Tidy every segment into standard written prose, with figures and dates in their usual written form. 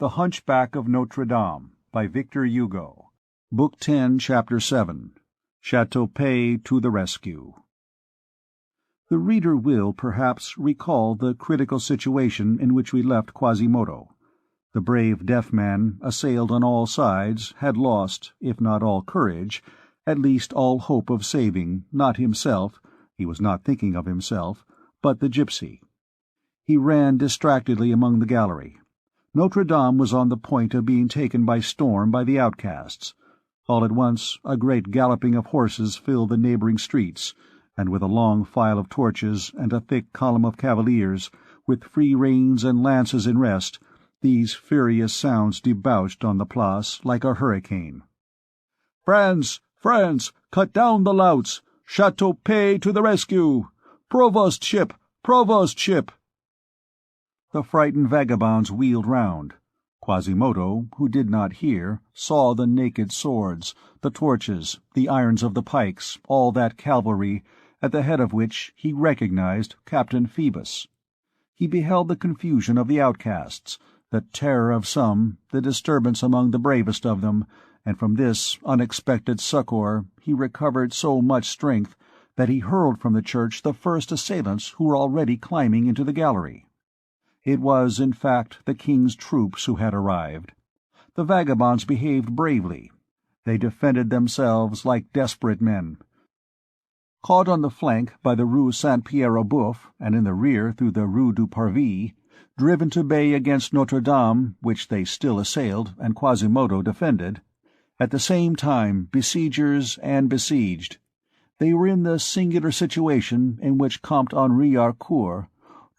The Hunchback of Notre Dame, by Victor Hugo. Book 10, Chapter 7. Châteaupers to the Rescue. The reader will, perhaps, recall the critical situation in which we left Quasimodo. The brave deaf man, assailed on all sides, had lost, if not all courage, at least all hope of saving, not himself, he was not thinking of himself, but the gypsy. He ran distractedly among the gallery. Notre Dame was on the point of being taken by storm by the outcasts. All at once a great galloping of horses filled the neighbouring streets, and with a long file of torches and a thick column of cavaliers, with free reins and lances in rest, these furious sounds debouched on the Place like a hurricane. "France! France! Cut down the louts! Châteaupers to the rescue! Provostship! Provostship!" The frightened vagabonds wheeled round. Quasimodo, who did not hear, saw the naked swords, the torches, the irons of the pikes, all that cavalry, at the head of which he recognized Captain Phoebus. He beheld the confusion of the outcasts, the terror of some, the disturbance among the bravest of them, and from this unexpected succour he recovered so much strength that he hurled from the church the first assailants who were already climbing into the gallery. It was, in fact, the king's troops who had arrived. The vagabonds behaved bravely. They defended themselves like desperate men. Caught on the flank by the Rue Saint-Pierre-aux-Boeufs, and in the rear through the Rue du Parvis, driven to bay against Notre Dame, which they still assailed and Quasimodo defended, at the same time besiegers and besieged, they were in the singular situation in which Comte Henri Harcourt,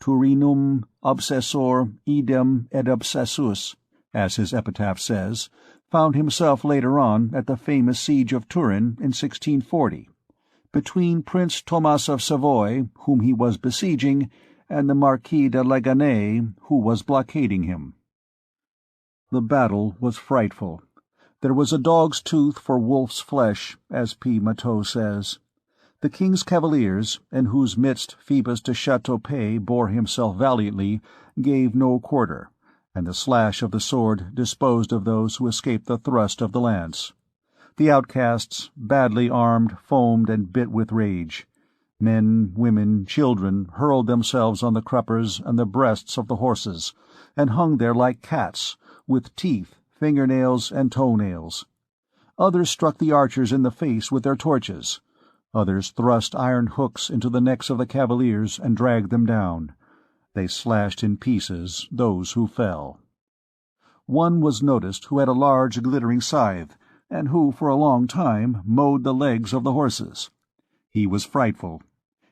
Turinum obsessor idem et obsessus, as his epitaph says, found himself later on at the famous siege of Turin in 1640, between Prince Thomas of Savoy, whom he was besieging, and the Marquis de Leganais, who was blockading him. The battle was frightful. There was a dog's tooth for wolf's flesh, as P. Matteux says. The king's cavaliers, in whose midst Phoebus de Châteaupers bore himself valiantly, gave no quarter, and the slash of the sword disposed of those who escaped the thrust of the lance. The outcasts, badly armed, foamed and bit with rage. Men, women, children hurled themselves on the cruppers and the breasts of the horses, and hung there like cats, with teeth, fingernails, and toe-nails. Others struck the archers in the face with their torches. Others thrust iron hooks into the necks of the cavaliers and dragged them down. They slashed in pieces those who fell. One was noticed who had a large glittering scythe, and who for a long time mowed the legs of the horses. He was frightful.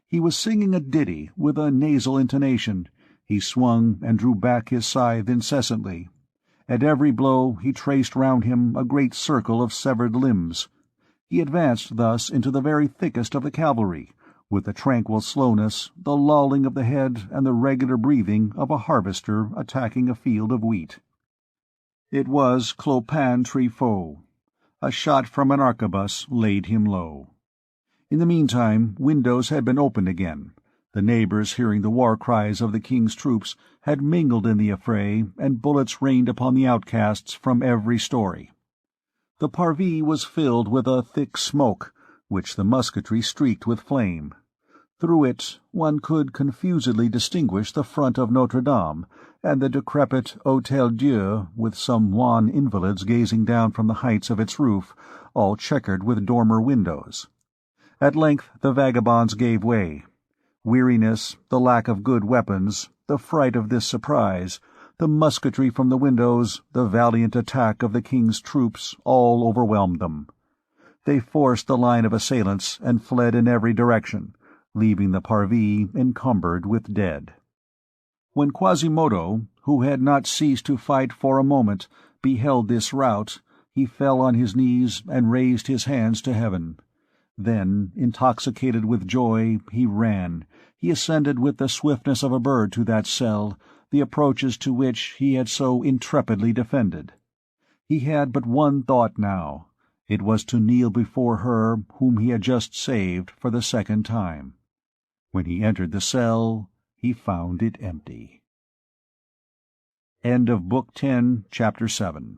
He was singing a ditty with a nasal intonation. He swung and drew back his scythe incessantly. At every blow he traced round him a great circle of severed limbs. He advanced thus into the very thickest of the cavalry, with the tranquil slowness, the lolling of the head, and the regular breathing of a harvester attacking a field of wheat. It was Clopin Trifaux. A shot from an arquebus laid him low. In the meantime, windows had been opened again. The neighbours, hearing the war cries of the king's troops, had mingled in the affray, and bullets rained upon the outcasts from every story. The Parvis was filled with a thick smoke, which the musketry streaked with flame. Through it one could confusedly distinguish the front of Notre Dame, and the decrepit Hôtel-Dieu, with some wan invalids gazing down from the heights of its roof, all checkered with dormer windows. At length the vagabonds gave way. Weariness, the lack of good weapons, the fright of this surprise, the musketry from the windows, the valiant attack of the king's troops, all overwhelmed them. They forced the line of assailants and fled in every direction, leaving the Parvis encumbered with dead. When Quasimodo, who had not ceased to fight for a moment, beheld this rout, he fell on his knees and raised his hands to heaven. Then, intoxicated with joy, he ran. He ascended with the swiftness of a bird to that cell, the approaches to which he had so intrepidly defended. He had but one thought now. It was to kneel before her whom he had just saved for the second time. When he entered the cell, he found it empty. End of Book 10, Chapter 7.